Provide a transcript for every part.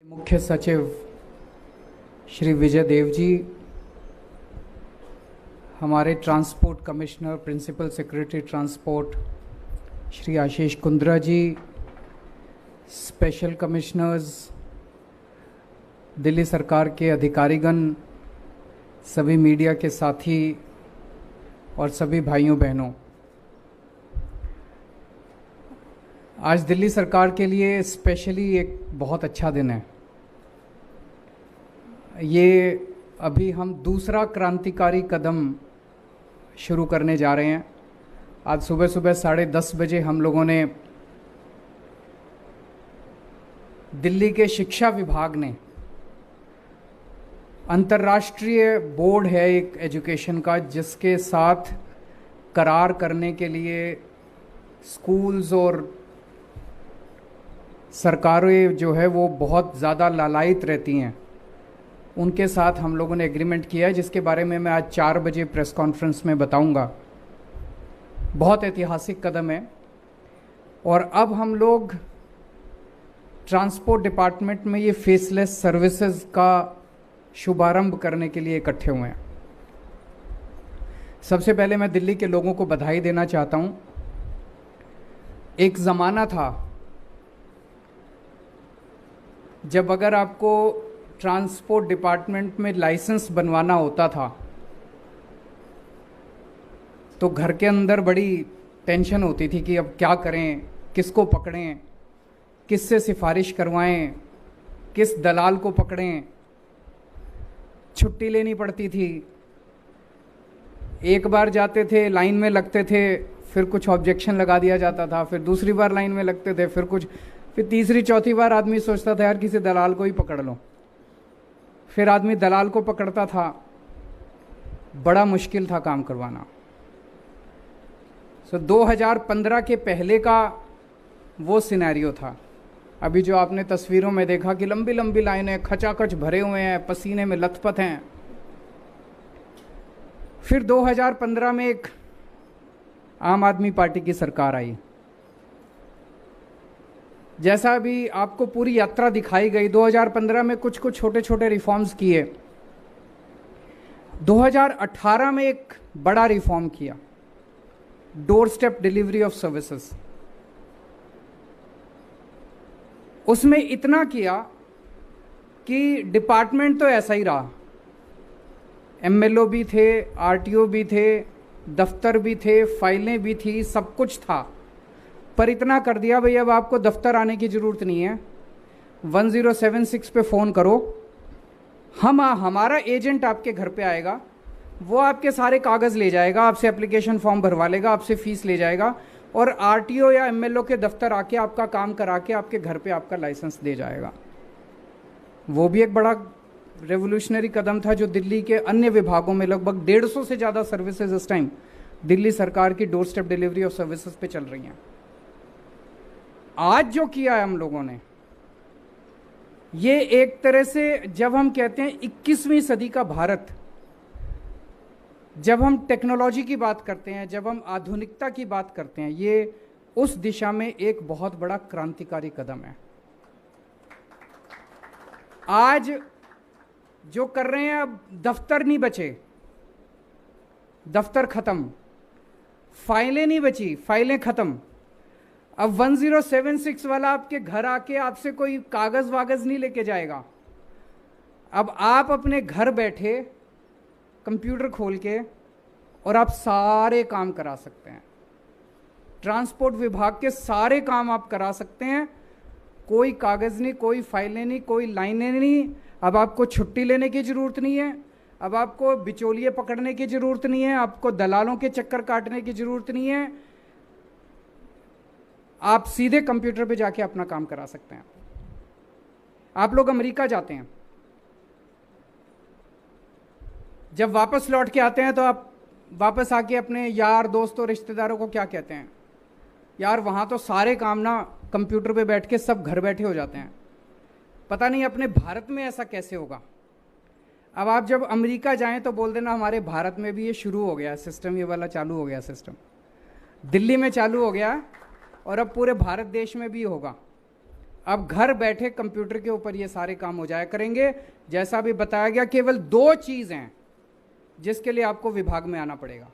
मुख्य सचिव श्री विजय देव जी, हमारे transport commissioner principal secretary transport Shri Ashish Kundra ji, special commissioners, Delhi सरकार के अधिकारीगण, सभी मीडिया के साथी और सभी भाइयों बहनों, आज दिल्ली सरकार के लिए स्पेशली एक बहुत अच्छा दिन है। ये अभी हम दूसरा क्रांतिकारी कदम शुरू करने जा रहे हैं। आज सुबह सुबह 10:30 बजे हम लोगों ने दिल्ली के शिक्षा विभाग ने, अंतर्राष्ट्रीय बोर्ड है एक एजुकेशन का, जिसके साथ करार करने के लिए स्कूल्स और सरकारें जो है वो बहुत ज़्यादा लालायित रहती हैं, उनके साथ हम लोगों ने एग्रीमेंट किया है, जिसके बारे में मैं आज 4 बजे प्रेस कॉन्फ्रेंस में बताऊंगा। बहुत ऐतिहासिक कदम है। और अब हम लोग ट्रांसपोर्ट डिपार्टमेंट में ये फेसलेस सर्विसेज का शुभारंभ करने के लिए इकट्ठे हुए हैं। सबसे पहले मैं दिल्ली के लोगों को बधाई देना चाहता हूं। एक ज़माना था जब अगर आपको ट्रांसपोर्ट डिपार्टमेंट में लाइसेंस बनवाना होता था तो घर के अंदर बड़ी टेंशन होती थी कि अब क्या करें, किसको पकड़ें, किससे सिफारिश करवाएं, किस दलाल को पकड़ें। छुट्टी लेनी पड़ती थी, एक बार जाते थे, लाइन में लगते थे, फिर कुछ ऑब्जेक्शन लगा दिया जाता था, फिर दूसरी बार लाइन में लगते थे, फिर तीसरी चौथी बार आदमी सोचता था यार किसी दलाल को ही पकड़ लो। फिर आदमी दलाल को पकड़ता था, बड़ा मुश्किल था काम करवाना। 2015 के पहले का वो सिनेरियो था। अभी जो आपने तस्वीरों में देखा कि लंबी लंबी लाइनें, खचाखच भरे हुए हैं, पसीने में लथपथ हैं। फिर 2015 में एक आम आदमी पार्टी की सरकार आई। जैसा अभी आपको पूरी यात्रा दिखाई गई, 2015 में कुछ कुछ छोटे छोटे रिफॉर्म्स किए। 2018 में एक बड़ा रिफॉर्म किया, door step delivery of services. उसमें इतना किया कि डिपार्टमेंट तो ऐसा ही रहा, एमएलओ भी थे, आरटीओ भी थे, दफ्तर भी थे, फाइलें भी थी, सब कुछ था। पर इतना कर दिया भाई अब आपको दफ्तर आने की ज़रूरत नहीं है, 1076 पे फ़ोन करो, हमारा एजेंट आपके घर पे आएगा, वो आपके सारे कागज़ ले जाएगा, आपसे एप्लीकेशन फॉर्म भरवा लेगा, आपसे फ़ीस ले जाएगा और आरटीओ या एमएलओ के दफ्तर आके आपका काम करा के आपके घर पे आपका लाइसेंस दे जाएगा। वो भी एक बड़ा रेवोल्यूशनरी कदम था जो दिल्ली के अन्य विभागों में लगभग 150 से ज़्यादा सर्विसेज इस टाइम दिल्ली सरकार की door step delivery of services पे चल रही हैं। आज जो किया है हम लोगों ने, ये एक तरह से, जब हम कहते हैं 21वीं सदी का भारत, जब हम टेक्नोलॉजी की बात करते हैं, जब हम आधुनिकता की बात करते हैं, ये उस दिशा में एक बहुत बड़ा क्रांतिकारी कदम है। आज जो कर रहे हैं, अब दफ्तर नहीं बचे, दफ्तर खत्म, फाइलें नहीं बची, फाइलें खत्म। अब 1076 वाला आपके घर आके आपसे कोई कागज वागज नहीं लेके जाएगा। अब आप अपने घर बैठे कंप्यूटर खोल के और आप सारे काम करा सकते हैं। ट्रांसपोर्ट विभाग के सारे काम आप करा सकते हैं, कोई कागज नहीं, कोई फाइलें नहीं, कोई लाइनें नहीं। अब आपको छुट्टी लेने की ज़रूरत नहीं है, अब आपको बिचौलिए पकड़ने की ज़रूरत नहीं है, आपको दलालों के चक्कर काटने की ज़रूरत नहीं है। आप सीधे कंप्यूटर पे जाके अपना काम करा सकते हैं। आप लोग अमेरिका जाते हैं, जब वापस लौट के आते हैं तो आप वापस आके अपने यार दोस्तों रिश्तेदारों को क्या कहते हैं, यार वहाँ तो सारे काम ना कंप्यूटर पे बैठ के सब घर बैठे हो जाते हैं। पता नहीं अपने भारत में ऐसा कैसे होगा। अब आप जब अमेरिका जाएं तो बोल देना हमारे भारत में भी ये शुरू हो गया सिस्टम, ये वाला चालू हो गया सिस्टम, दिल्ली में चालू हो गया और अब पूरे भारत देश में भी होगा। अब घर बैठे कंप्यूटर के ऊपर ये सारे काम हो जाया करेंगे। जैसा भी बताया गया, केवल 2 चीज़ हैं जिसके लिए आपको विभाग में आना पड़ेगा।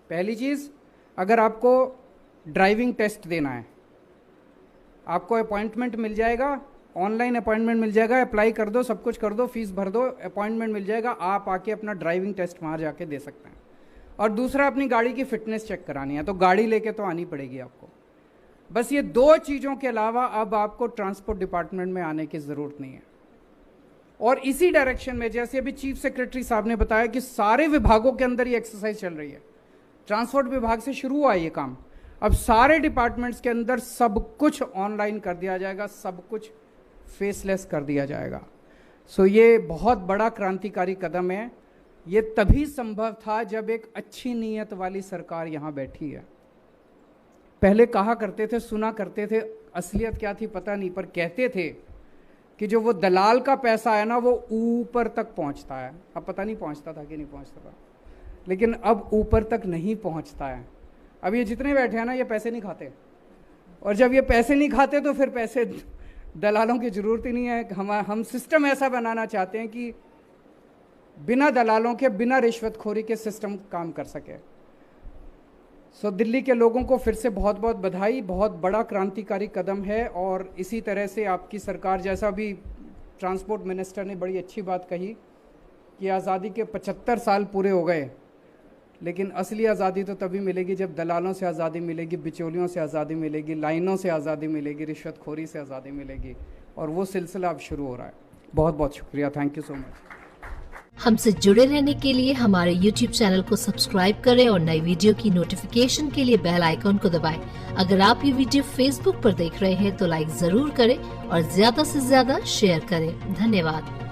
पहली चीज़, अगर आपको ड्राइविंग टेस्ट देना है, आपको अपॉइंटमेंट मिल जाएगा, ऑनलाइन अपॉइंटमेंट मिल जाएगा, अप्लाई कर दो, सब कुछ कर दो, फीस भर दो, अपॉइंटमेंट मिल जाएगा, आप आके अपना ड्राइविंग टेस्ट वहाँ जाके दे सकते हैं। और दूसरा, अपनी गाड़ी की फिटनेस चेक करानी है तो गाड़ी लेके तो आनी पड़ेगी आपको। बस ये 2 चीज़ों के अलावा अब आपको ट्रांसपोर्ट डिपार्टमेंट में आने की ज़रूरत नहीं है। और इसी डायरेक्शन में, जैसे अभी चीफ सेक्रेटरी साहब ने बताया कि सारे विभागों के अंदर ये एक्सरसाइज चल रही है, ट्रांसपोर्ट विभाग से शुरू हुआ ये काम, अब सारे डिपार्टमेंट्स के अंदर सब कुछ ऑनलाइन कर दिया जाएगा, सब कुछ फेसलेस कर दिया जाएगा। सो ये बहुत बड़ा क्रांतिकारी कदम है। ये तभी संभव था जब एक अच्छी नीयत वाली सरकार यहाँ बैठी है। पहले कहा करते थे, सुना करते थे, असलियत क्या थी पता नहीं, पर कहते थे कि जो वो दलाल का पैसा है ना वो ऊपर तक पहुँचता है। अब पता नहीं पहुँचता था कि नहीं पहुँचता था, लेकिन अब ऊपर तक नहीं पहुँचता है। अब ये जितने बैठे हैं ना, ये पैसे नहीं खाते, और जब ये पैसे नहीं खाते तो फिर पैसे दलालों की ज़रूरत ही नहीं है। हम सिस्टम ऐसा बनाना चाहते हैं कि बिना दलालों के, बिना रिश्वतखोरी के सिस्टम काम कर सके। सो दिल्ली के लोगों को फिर से बहुत बहुत बधाई, बहुत बड़ा क्रांतिकारी कदम है। और इसी तरह से आपकी सरकार, जैसा भी ट्रांसपोर्ट मिनिस्टर ने बड़ी अच्छी बात कही कि आज़ादी के 75 साल पूरे हो गए, लेकिन असली आज़ादी तो तभी मिलेगी जब दलालों से आज़ादी मिलेगी, बिचौलियों से आज़ादी मिलेगी, लाइनों से आज़ादी मिलेगी, रिश्वतखोरी से आज़ादी मिलेगी। और वो सिलसिला अब शुरू हो रहा है। बहुत बहुत शुक्रिया, थैंक यू सो मच। हमसे जुड़े रहने के लिए हमारे YouTube चैनल को सब्सक्राइब करें और नई वीडियो की नोटिफिकेशन के लिए बेल आइकॉन को दबाएं। अगर आप ये वीडियो Facebook पर देख रहे हैं तो लाइक जरूर करें और ज्यादा से ज्यादा शेयर करें। धन्यवाद।